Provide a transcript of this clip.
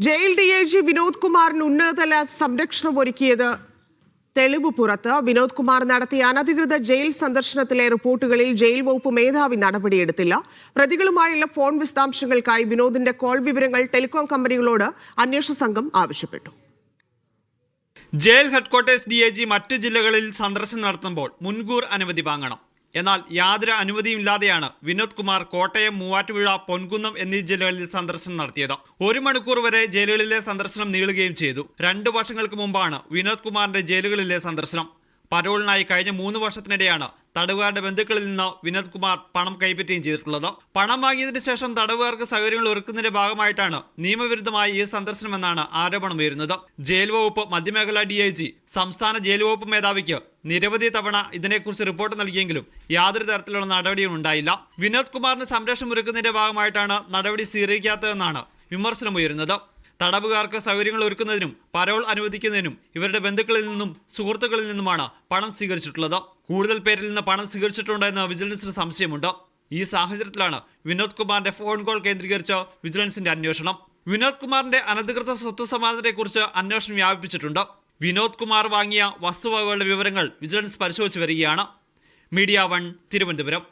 Jail DIG Vinod കുമാറിന് ഉന്നതതല സംരക്ഷണം ഒരുക്കിയത് തെളിവ് പുറത്ത്. വിനോദ് കുമാർ നടത്തിയ അനധികൃത ജയിൽ സന്ദർശനത്തിലെ റിപ്പോർട്ടുകളിൽ ജയിൽ വകുപ്പ് മേധാവി നടപടിയെടുത്തില്ല. പ്രതികളുമായുള്ള ഫോൺ വിശദാംശങ്ങൾക്കായി വിനോദിന്റെ കോൾ വിവരങ്ങൾ ടെലികോം കമ്പനികളോട് അന്വേഷണ സംഘം ആവശ്യപ്പെട്ടു. ജയിൽ ഹെഡ്ക്വാർട്ടേഴ്സ് ഡിഐജി മറ്റ് ജില്ലകളിൽ സന്ദർശനം നടത്തുമ്പോൾ മുൻകൂർ അനുമതി വാങ്ങണം. എന്നാൽ യാതൊരു അനുമതിയുമില്ലാതെയാണ് വിനോദ് കുമാർ കോട്ടയം, മൂവാറ്റുപുഴ, പൊൻകുന്നം എന്നീ ജില്ലകളിൽ സന്ദർശനം നടത്തിയത്. 1 മണിക്കൂർ വരെ ജയിലുകളിലെ സന്ദർശനം നീളുകയും ചെയ്തു. 2 വർഷങ്ങൾക്ക് മുമ്പാണ് വിനോദ് കുമാറിന്റെ ജയിലുകളിലെ സന്ദർശനം. പരോളിനായി കഴിഞ്ഞ 3 വർഷത്തിനിടെയാണ് തടവുകാരുടെ ബന്ധുക്കളിൽ നിന്ന് വിനോദ് കുമാർ പണം കൈപ്പറ്റുകയും ചെയ്തിട്ടുള്ളത്. പണം വാങ്ങിയതിനു ശേഷം തടവുകാർക്ക് സൗകര്യങ്ങൾ ഒരുക്കുന്നതിന്റെ ഭാഗമായിട്ടാണ് നിയമവിരുദ്ധമായി ഈ സന്ദർശനമെന്നാണ് ആരോപണം ഉയരുന്നത്. ജയിൽ വകുപ്പ് മധ്യമേഖലാ ഡിഐജി സംസ്ഥാന ജയിൽ വകുപ്പ് മേധാവിക്ക് നിരവധി തവണ ഇതിനെക്കുറിച്ച് റിപ്പോർട്ട് നൽകിയെങ്കിലും യാതൊരു തരത്തിലുള്ള നടപടിയും ഉണ്ടായില്ല. വിനോദ് കുമാറിന് സംരക്ഷണം ഒരുക്കുന്നതിന്റെ ഭാഗമായിട്ടാണ് നടപടി സ്വീകരിക്കാത്തതെന്നാണ് വിമർശനമുയരുന്നത്. തടവുകാർക്ക് സൗകര്യങ്ങൾ ഒരുക്കുന്നതിനും പരോൾ അനുവദിക്കുന്നതിനും ഇവരുടെ ബന്ധുക്കളിൽ നിന്നും സുഹൃത്തുക്കളിൽ നിന്നുമാണ് പണം സ്വീകരിച്ചിട്ടുള്ളത്. കൂടുതൽ പേരിൽ നിന്ന് പണം സ്വീകരിച്ചിട്ടുണ്ടെന്ന് വിജിലൻസിന് സംശയമുണ്ട്. ഈ സാഹചര്യത്തിലാണ് വിനോദ് കുമാറിന്റെ ഫോൺ കോൾ കേന്ദ്രീകരിച്ച് വിജിലൻസിന്റെ അന്വേഷണം. വിനോദ് കുമാറിന്റെ അനധികൃത സ്വത്ത് സമ്പാദനത്തെക്കുറിച്ച് അന്വേഷണം വ്യാപിപ്പിച്ചിട്ടുണ്ട്. വിനോദ് കുമാർ വാങ്ങിയ വസ്തുവകകളുടെ വിവരങ്ങൾ വിജിലൻസ് പരിശോധിച്ചു വരികയാണ്. മീഡിയ 1 തിരുവനന്തപുരം.